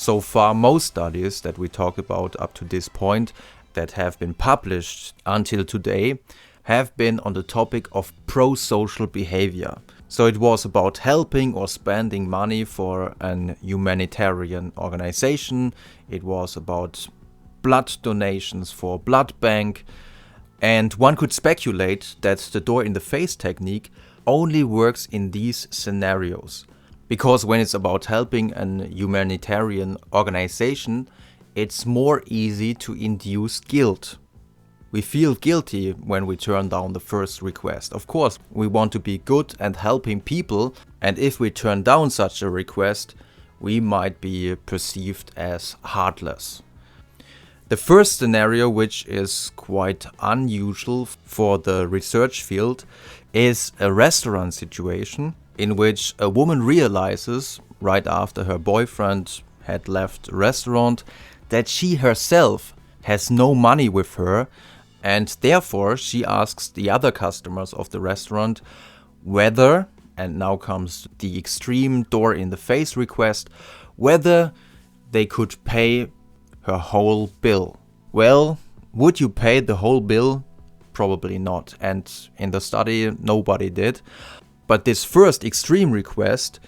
So far, most studies that we talk about up to this point that have been published until today have been on the topic of prosocial behavior. So it was about helping or spending money for an humanitarian organization. It was about blood donations for blood bank. And one could speculate that the door in the face technique only works in these scenarios. Because when it's about helping an humanitarian organization, it's more easy to induce guilt. We feel guilty when we turn down the first request. Of course, we want to be good and helping people, and if we turn down such a request, we might be perceived as heartless. The first scenario, which is quite unusual for the research field, is a restaurant situation in which a woman realizes, right after her boyfriend had left the restaurant, that she herself has no money with her, and therefore she asks the other customers of the restaurant whether, and now comes the extreme door in the face request, whether they could pay her whole bill. Well, would you pay the whole bill? Probably not, and in the study nobody did. But this first extreme request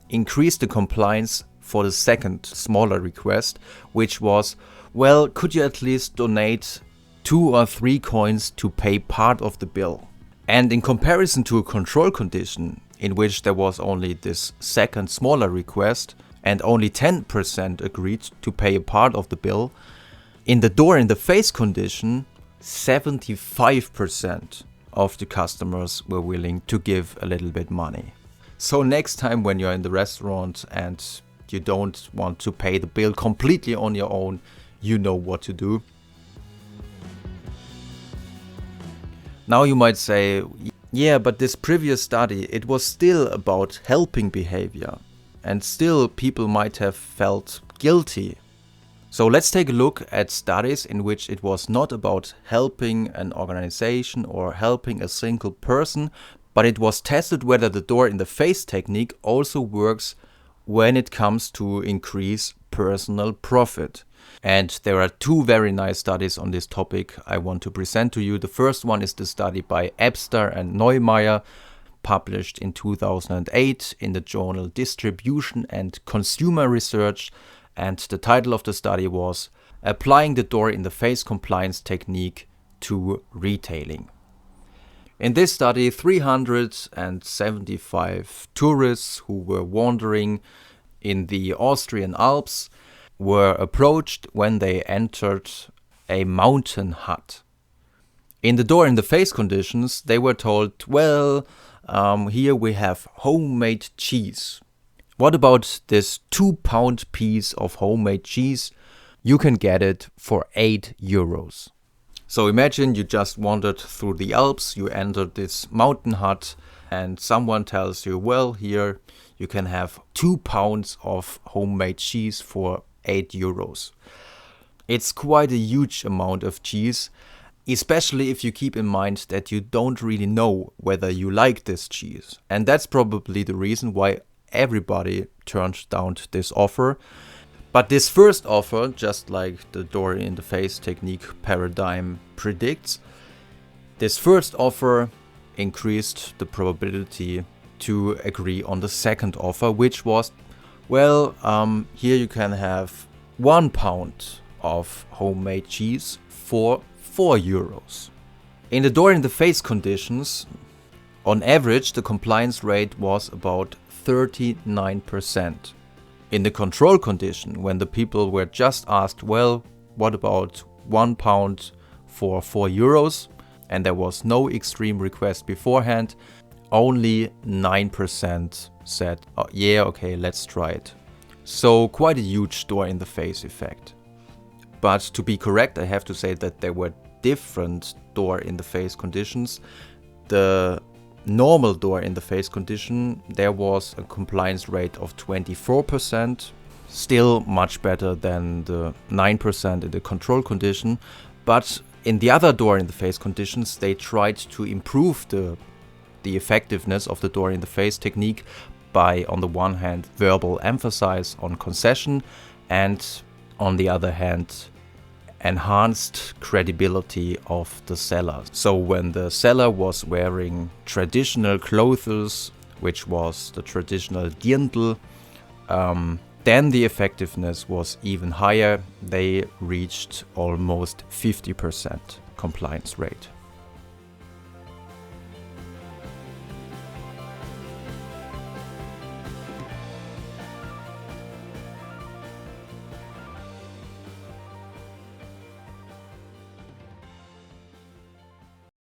increased the compliance for the second smaller request, which was, well, could you at least donate 2 or 3 coins to pay part of the bill? And in comparison to a control condition, in which there was only this second smaller request and only 10% agreed to pay a part of the bill, in the door in the face condition, 75% of the customers were willing to give a little bit money. So next time when you're in the restaurant and you don't want to pay the bill completely on your own, you know what to do. Now you might say, yeah, but this previous study, it was still about helping behavior, and still people might have felt guilty. So let's take a look at studies in which it was not about helping an organization or helping a single person, but it was tested whether the door in the face technique also works when it comes to increase personal profit. And there are 2 very nice studies on this topic I want to present to you. The first one is the study by Ebster and Neumeier, published in 2008 in the journal Distribution and Consumer Research. And the title of the study was Applying the Door in the Face Compliance Technique to Retailing. In this study, 375 tourists who were wandering in the Austrian Alps were approached when they entered a mountain hut. In the door in the face conditions, they were told, well, here we have homemade cheese. What about this 2-pound piece of homemade cheese? You can get it for 8 euros. So imagine you just wandered through the Alps, you entered this mountain hut, and someone tells you, well, here you can have 2 pounds of homemade cheese for 8 euros. It's quite a huge amount of cheese, especially if you keep in mind that you don't really know whether you like this cheese. And that's probably the reason why everybody turned down this offer. But this first offer, just like the door in the face technique paradigm predicts, this first offer increased the probability to agree on the second offer, which was, well, here you can have 1 pound of homemade cheese for 4 euros. In the door in the face conditions, on average, the compliance rate was about 39%. In the control condition, when the people were just asked, well, what about 1 pound for 4 euros, and there was no extreme request beforehand, only 9% said, oh, yeah, okay, let's try it. So quite a huge door in the face effect. But to be correct, I have to say that there were different door in the face conditions. The normal door in the face condition, there was a compliance rate of 24%, still much better than the 9% in the control condition. But in the other door in the face conditions, they tried to improve the effectiveness of the door in the face technique by, on the one hand, verbal emphasis on concession, and on the other hand, enhanced credibility of the seller. So when the seller was wearing traditional clothes, which was the traditional dirndl, then the effectiveness was even higher. They reached almost 50% compliance rate.